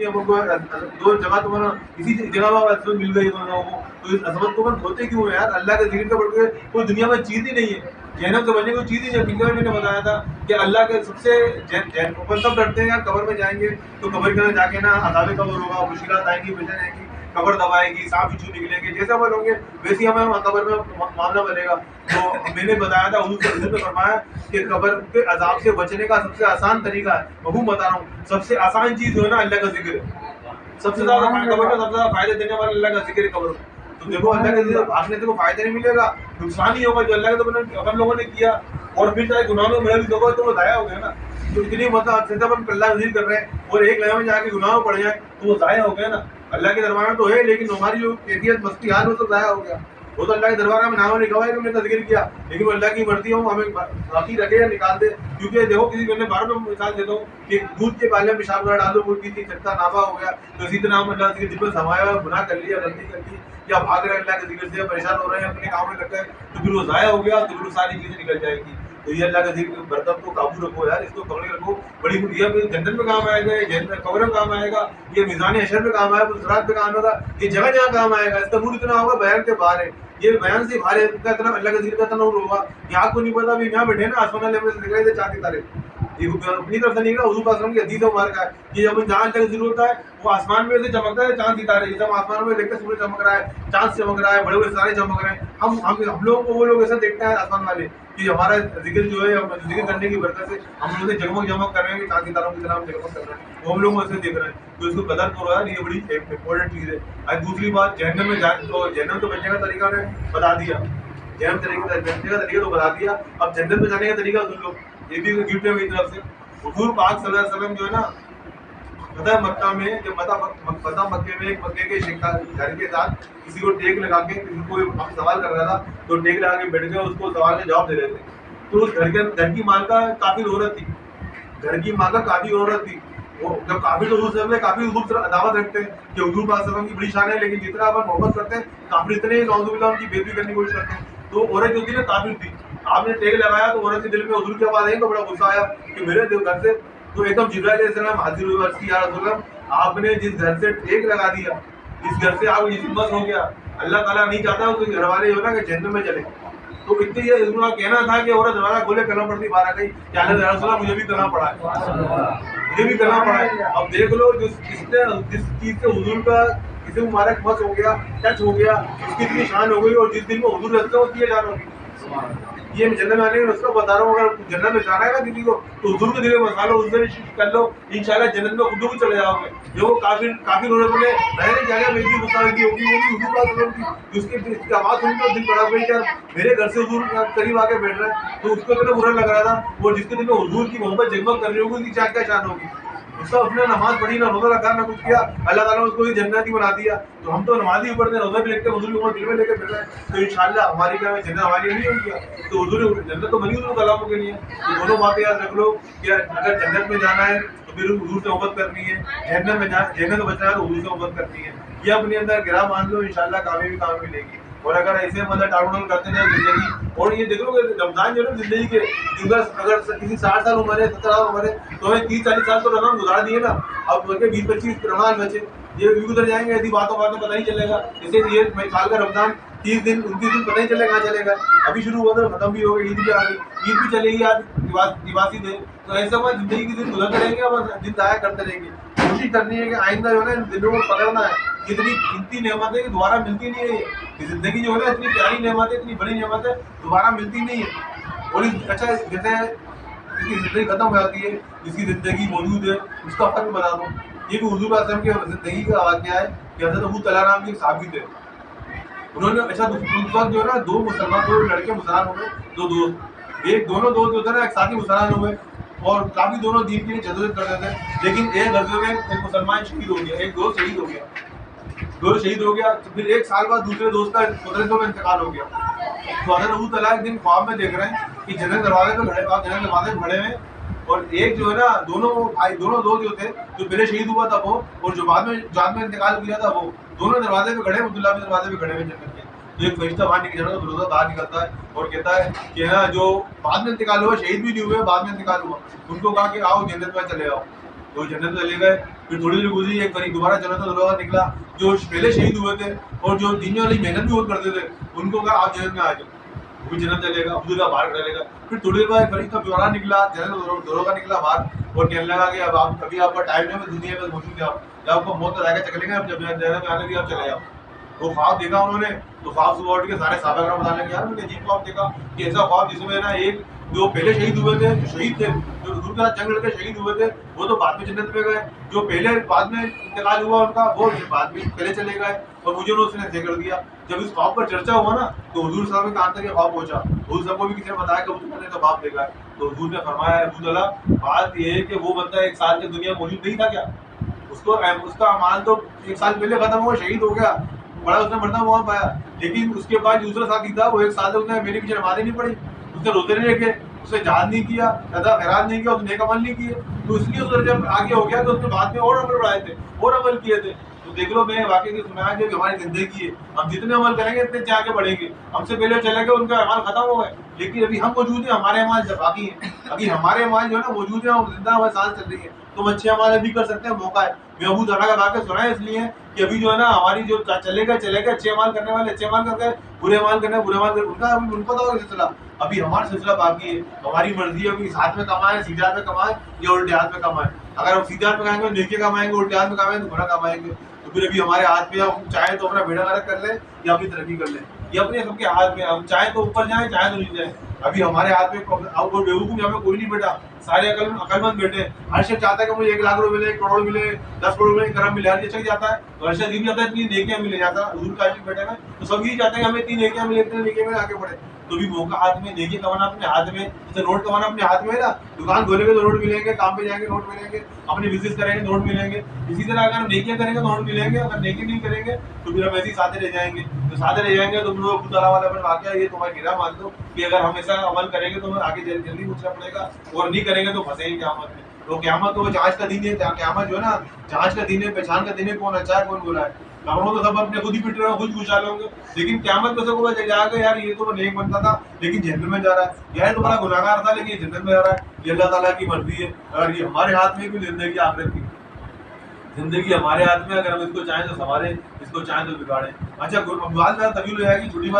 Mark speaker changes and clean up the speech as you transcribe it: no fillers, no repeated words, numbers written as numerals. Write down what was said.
Speaker 1: हम उनको दो जगह तो मैंने इसी जगह पर असमत मिल गई दोनों लोगों को, तो इस असमत को मन खोते क्यों है यार? अल्लाह के ज़िक्र का बढ़ के कोई दुनिया में चीज़ ही नहीं है। जहन्नम से बचने की कोई चीज़ ही नहीं है। पिछले में मैंने बताया था कि अल्लाह के सबसे अपन सब डरते हैं यार, कब्र में जाएँगे तो कब्र के अंदर जाके ना अज़ाब कब्र होगा, मुश्किलात आएँगी, बेचैन आएँगी, कब्र दबाएगी, सांप बिच्छू निकलेंगे, जैसे अपन होंगे वैसे ही हमें कब्र में मामला बनेगा। तो मैंने बताया था हुजूर ने फरमाया कि कब्र के अज़ाब से बचने का सबसे आसान तरीका है, मफ़हूम बता रहा हूँ, सबसे आसान चीज़ जो है ना अल्लाह का ज़िक्र है। सबसे ज्यादा कब्र में सबसे ज्यादा फायदे देने वाला अल्लाह का जिक्र है कब्र में। तो देखो अल्लाह के जिक्र भागने से कोई फायदा नहीं मिलेगा, नुकसान ही होगा। जो अल्लाह के तो अपन लोगों ने किया और फिर चाहे गुनाहों में मिले भी दोगे तो वो ज़ाया हो गया ना। तो इतनी मतलब सिद्ध अपन अल्लाह का जिक्र कर रहे हैं और एक लम्हे में जाके गुनाह में पड़ जाए तो वो ज़ाया हो गया ना। अल्लाह के दरबार में तो है, लेकिन हमारी जो कैफियत मस्ती हाल वो तो ज़ाया हो गया। वो तो अल्लाह के दरबार में नाम लिखा हुआ है कि मैंने जिक्र किया, लेकिन वो अल्लाह की मर्जी हो हमें बाकी रखे या निकाल दे। क्योंकि देखो किसी मैंने बार में मिसाल देता हूँ कि दूध के पाले में पेशाब डाल दो, कोई किसी चक्का नाफा हो गया तो इसी तरह हम अल्लाह के जिक्र समाया हुआ गुनाह कर लिया, गलती कर ली या भाग रहे अल्लाह के जिक्र से, परेशान हो रहे हैं अपने काम में लग गए, तो फिर वो ज़ाया हो गया, तो फिर वो सारी चीज़ें निकल जाएगी। तो ये अल्लाह का जिक्र बरकत को काबू रखो यार, इसको पकड़े रखो। बड़ी ये जन्नत में काम आएगा, ये कब्र में काम आएगा, ये मीज़ान हशर में काम आएगा, सिरात पे काम होगा, ये जगह जगह काम आएगा। इसका नूर इतना होगा बयान के बाहर है, ये बयान से बाहर है, इसका इतना अल्लाह का जिक्र का इतना नूर होगा कि आपको नहीं पता भी यहाँ बैठे ना आसमान लेवल से दिखाई दे चांद तारे। ये अपनी तरफ से नहीं, हुजूर पाक सल्लल्लाहु अलैहि वसल्लम की हदीस है मुबारक है कि जब जहाँ अल्लाह का जिक्र होता है वो आसमान में से चमकता है चांद सितारे, जब आसमान में देखते सूरज चमक रहा है, चांद चमक रहा है, बड़े बड़े सितारे चमक रहे हैं, हम लोगों को वो लोग ऐसा देखते हैं आसमान वाले कि हमारा जिक्र जो है जिक्र करने की बरकत से हम लोग जगमग जगमग कर रहे हैं कि चांद सितारों की तरह हम जगमग कर रहे हैं, वो हम लोग ऐसे देख रहे हैं। तो इसको कदर करो यार, ये बड़ी इंपॉर्टेंट चीज़ है। और दूसरी बात, जहन्नम में तो जहन्नम तो बचने का तरीका ने बता दिया, जहन्नम बचने का तरीका तो बता दिया, अब जन्नत में जाने का तरीका सुन लो, ये भी गिफ्ट है मेरी तरफ से। हुजूर पाक सल्लल्लाहु अलैहि वसल्लम जो है ना, फतह मक्का में जब फतह मक्के में एक मक्के के घर के साथ किसी को टेक लगा के कोई सवाल कर रहा था तो टेक लगा के बैठ गए, उसको सवाल का जवाब दे रहे थे। तो उस घर की माँ का काफी औरत थी, घर की माँ का काफी औरत थी। वो जब काफी तो हुजूर काफी हुजूर दावत रखते हैं कि हुजूर पाक सल्लल्लाहु अलैहि वसल्लम की बड़ी शान है, लेकिन जितना अपन मोहब्बत करते हैं काफी इतने नौजुबिल्लाह उनकी बेइज्जती करने की कोशिश करते हैं। तो औरत जो थी ना काफिर थी, आपने टेक लगाया तो औरत के दिल में हुजूर की आवाज आई तो बड़ा गुस्सा आया कि मेरे घर से तो एकदम जिब्राइल अलैहिस्सलाम हाजिर हुए, अर्ज़ की या रसूल अल्लाह, आपने जिस घर से टेक लगा दिया, इस घर से आप जिस बस हो गया, अल्लाह ताला नहीं चाहता उसके घर वाले जो ना कि जन्नत में चले। तो इतने ये उनका कहना था कि औरत दरवाजा खोले कलम पढ़ती बाहर आ गई, क्या या रसूल अल्लाह मुझे भी करना पड़ा है, मुझे भी करना पड़ा है। अब देख लो जिस चीज़ से हुजूर का किसी मुबारक बस हो गया, टच हो गया, उसकी इतनी शान हो गई, और जिस दिन में हुजूर रहते हो उसकी ये जान होगी। ये जन्नत में आने का उसका बता रहा हूँ, अगर जन्नत में जाना है ना किसी को तो हुजूर के दिल में बसा लो, उससे कर लो, इंशाल्लाह जन्नत में खुद भी चले जाओगे। जो काफिर होने वाले रहने जाएगा मेरी मुताबिक होगी, वो भी हुजूर पाक की उसकी आवाज़ सुनकर दिल बड़ा गई यार, मेरे घर से हुजूर करीब आके बैठ रहा है, तो उसको इतना बुरा लग रहा था। वो जिसके दिल में हुजूर की मोहब्बत जगमग कर रही होगी, उसकी क्या शान होगी। उसका उसने नमाज पढ़ी ना रोजा रखा ना कुछ किया, अल्लाह ताला ने उसको जन्नती बना दिया। तो हम तो नमाज ही पढ़ते हैं, रोजा भी लिखते हैं, हुजूर की दिल में लेके फिर रहे हैं, तो इंशाल्लाह हमारी क्या जन्नत हमारी नहीं होगी। तो हुजूर जन्नत तो बनी हुजूर कलामों के लिए। तो दोनों बातें याद रख लो कि अगर जन्नत में जाना है तो फिर हुजूर से मोहब्बत करनी है, जन्नत बचना है तो हुजूर से मोहब्बत करनी है। ये अपने अंदर गिरा मान लो, इंशाल्लाह कामयाबी काम मिलेगी। और अगर ऐसे मतलब टालमटोल करते रहे जिंदगी, और ये देखो कि रमजान जो है जिंदगी के अगर किसी 60 साल उम्र है, 70 साल उम्र है, तो हमें 30-40 साल तो रमजान गुजार दिए ना, अब 20-25 रमजान बचे, ये भी गुजर जाएंगे, ऐसी बातों पता नहीं चलेगा। जैसे ये साल का रमजान 30 दिन 29 दिन पता नहीं चलेगा कहाँ चलेगा, अभी शुरू हुआ तो खत्म भी हो गया, ईद भी आ गई, ईद भी चलेगी आज दिवासी दिन। तो ऐसा हुआ जिंदगी के दिन गुजरते रहेंगे और दिन जाया करते रहेंगे। कोशिश करनी है कि आइंदा जो है ना इन दिनों को पकड़ना है, इतनी कीमती नेमत है कि दोबारा मिलती नहीं है। ये जिंदगी जो है ना इतनी प्यारी नेमत है, इतनी बड़ी नेमत है, दोबारा मिलती नहीं है। और अच्छा जैसे जिसकी जिंदगी खत्म हो जाती है, जिसकी जिंदगी मौजूद है, उसका फर्क बता दूँ। ये भी हुजूर पाक की जिंदगी का वाक़या है कि हज़रत अबू तलहा नाम के साबित है, उन्होंने अच्छा उस वक्त जो है ना दो लड़के मुसलमान हो गए, दो दोस्त, एक दोनों दोस्त जो थे ना एक साथ ही मुसलमान हो गए और काफी दोनों दीन के लिए जदोजहद करते थे। लेकिन एक गज़वे में एक मुसलमान शहीद हो गया, एक दोस्त शहीद हो गया, दोस्त शहीद हो गया, तो फिर एक साल बाद दूसरे दोस्त का कुदरत में इंतकाल हो गया। तो हज़रत अबू तलहा एक दिन ख्वाब में देख रहे हैं कि जन्नत दरवाजे पे खड़े हैं, और एक जो है ना दोनों दोस्त जो थे, जो पहले शहीद हुआ था वो, और जो बाद में इंतकाल किया था वो, दोनों दरवाजे पे खड़े, अब्दुल्लाह के दरवाजे पे खड़े हुए जन्नत के। तो एक फरिश्ता बाहर निकलता है और कहता है कि ना जो बाद में इंतकाल हुआ, शहीद भी नहीं हुए, बाद में इंतकाल हुआ, उनको कहा कि आओ जन्नत में चले आओ। तो जन्नत में चले गए। پھر تھوڑی دیر گزری ایک باری دوبارہ جنت الدوزخ کا نکلا، جو پہلے شہید ہوئے تھے اور جو دین والی محنت بھی بہت کرتے تھے، ان کو کہا آپ جنت میں آ جاؤ، وہ بھی جنت چلے گا، عبداللہ باہر ڈالے گا۔ پھر تھوڑی دیر بعد ایک فرشتہ دوبارہ نکلا، جنت الدوزخ کا نکلا باہر، اور کہنے لگا کہ اب آپ ابھی آپ کا ٹائم نہیں ہے دنیا میں موجود ہے، آپ جب آپ کو موت کا ذائقہ چکھلیں گے اب جب جنت میں آنے بھی آپ چلے جاؤ۔ وہ خواب دیکھا انہوں نے، تو خواب صبح اٹھ کے سارے صحابہ کرام بتانے لگے، یار میں نے عجیب خواب دیکھا کہ ایسا خواب جس میں نا ایک جو پہلے شہید ہوئے تھے، جو شہید تھے، جو حضور کے ساتھ جنگ لڑ کے شہید ہوئے تھے، وہ تو بعد میں جنت میں گئے، جو پہلے بعد میں انتقال ہوا ان کا وہ بعد میں پہلے چلے گئے، اور مجھے اس نے ایسے کر دیا۔ جب اس خواب پر چرچا ہوا نا تو حضور صاحب نے کہا تھا کہ خواب پہنچا، حضور صاحب کو بھی کسی نے بتایا کہ میں نے تو خواب دیکھا ہے، تو حضور نے فرمایا ابو اللہ بات یہ ہے کہ وہ بندہ ایک سال کی دنیا موجود نہیں تھا کیا؟ اس کا اعمال تو ایک سال پہلے ختم ہوا، شہید ہو گیا، بڑا اس نے مرتبہ وہاں پایا، لیکن اس کے بعد دوسرا ساتھی تھا وہ ایک سال سے اس نے میرے پیچھے نمازیں نہیں پڑھی، اس نے روزے نہیں رکھے، اس نے جہاد نہیں کیا، قضا خیرات نہیں کیا، اس نے نیک عمل نہیں کیے، تو اس لیے اس نے جب آگے ہو گیا تو اس نے بعد میں اور عمل بڑھائے تھے اور عمل کیے تھے۔ تو دیکھ لو میں واقعی کی سنایا جو ہماری زندگی ہے، ہم جتنے عمل کریں گے اتنے آگے بڑھیں گے، ہم سے پہلے چلے گئے ان کا اعمال ختم ہو گئے، لیکن ابھی ہم موجود ہیں، ہمارے اعمال جب باقی ہیں، ابھی ہمارے اعمال جو ہے نا موجود ہیں، ہم زندہ ہمارے سانس چل رہی ہے، تم اچھے اعمال ابھی کر سکتے ہیں، موقع ہے۔ میں ابو ذرا کا واقعہ سنا ہے اس لیے کہ ابھی جو ہے نا ہماری جو چلے گئے اچھے اعمال کرنے والے اچھے اعمال کر گئے، برے اعمال کرنے برے اعمال کر ان کا ابھی ان کو تو سلسلہ، ابھی ہمارا سلسلہ باقی ہے، ہماری مرضی ہے ابھی ساتھ میں کمائیں، سیدھے ہاتھ میں کمائیں یا الٹے ہاتھ میں کمائیں۔ اگر ہم سیدھے ہاتھ میں کمائیں گے نیکی کمائیں گے، الٹے ہاتھ میں کمائیں گے تو برا کمائیں گے، تو پھر ابھی ہمارے ہاتھ میں ہم چاہیں تو اپنا بیڑا غرق کر لیں یا اپنی ترقی کر لیں، یہ اپنے سب کے ہاتھ میں، ہم چاہیں تو اوپر جائیں چاہیں تو نیچے جائیں، ابھی ہمارے ہاتھ میں بیوقوف یہاں میں کوئی نہیں بیٹا، سارے عقل مند بیٹے ہیں، ہر شخص چاہتا ہے کہ مجھے 1 لاکھ روپے ملے، 1 کروڑ ملے، 10 کروڑ ملے، کرم ملے، ہر شخص چاہتا ہے، تو ہر شخص یہ بھی چاہتا ہے اتنی نیکیاں ملے، جاتا حضور کا عاشق بیٹھے ہیں تو سب یہی چاہتے ہیں کہ ہمیں اتنی نیکیاں ملے، اتنی نیکیاں ملے، آگے بڑھے، تو بھی موقع ہاتھ میں، نیکی کمانا اپنے ہاتھ میں، جیسے نوٹ کمانا اپنے ہاتھ میں ہے نا، دکان کھولیں گے تو نوٹ ملیں گے، کام پہ جائیں گے نوٹ ملیں گے، اپنی بزنس کریں گے نوٹ ملیں گے، اسی طرح اگر ہم نیکیاں کریں گے تو نوٹ ملیں گے، اگر نیکی نہیں کریں گے تو پھر ہم ایسے ہی سادے رہ جائیں گے، تو سادے رہ جائیں گے تو لوگ ابو تعالیٰ والا واقعہ یہ تمہاری گرا مان دو کہ اگر ہم ایسا عمل کریں گے تو ہمیں آگے جلدی پوچھنا پڑے گا، اور نہیں کریں گے تو پھنسیں گے قیامت میں۔ تو قیامت تو جانچ کا دن ہے، قیامت جو ہے نا جانچ کا دن ہے، پہچان کا دن ہے، کون اچھا ہے کون برا ہے، کاموں تو سب اپنے خود ہی پٹ رہے ہیں، خود خوشحال ہوں گے، لیکن قیامت میں سے کو جائے گا یار یہ تو نیک بنتا تھا لیکن جہنم میں جا رہا ہے، یار تو بڑا گناہگار تھا لیکن یہ جنت میں جا رہا ہے، یہ اللہ تعالیٰ کی مرضی ہے، اگر یہ ہمارے ہاتھ میں بھی زندگی آخرت کی زندگی ہمارے ہاتھ میں، اگر ہم اس کو چاہیں تو سنواریں، اس کو چاہیں تو بگاڑیں۔ اچھا بات طویل ہو جائے گی، چھوٹی بات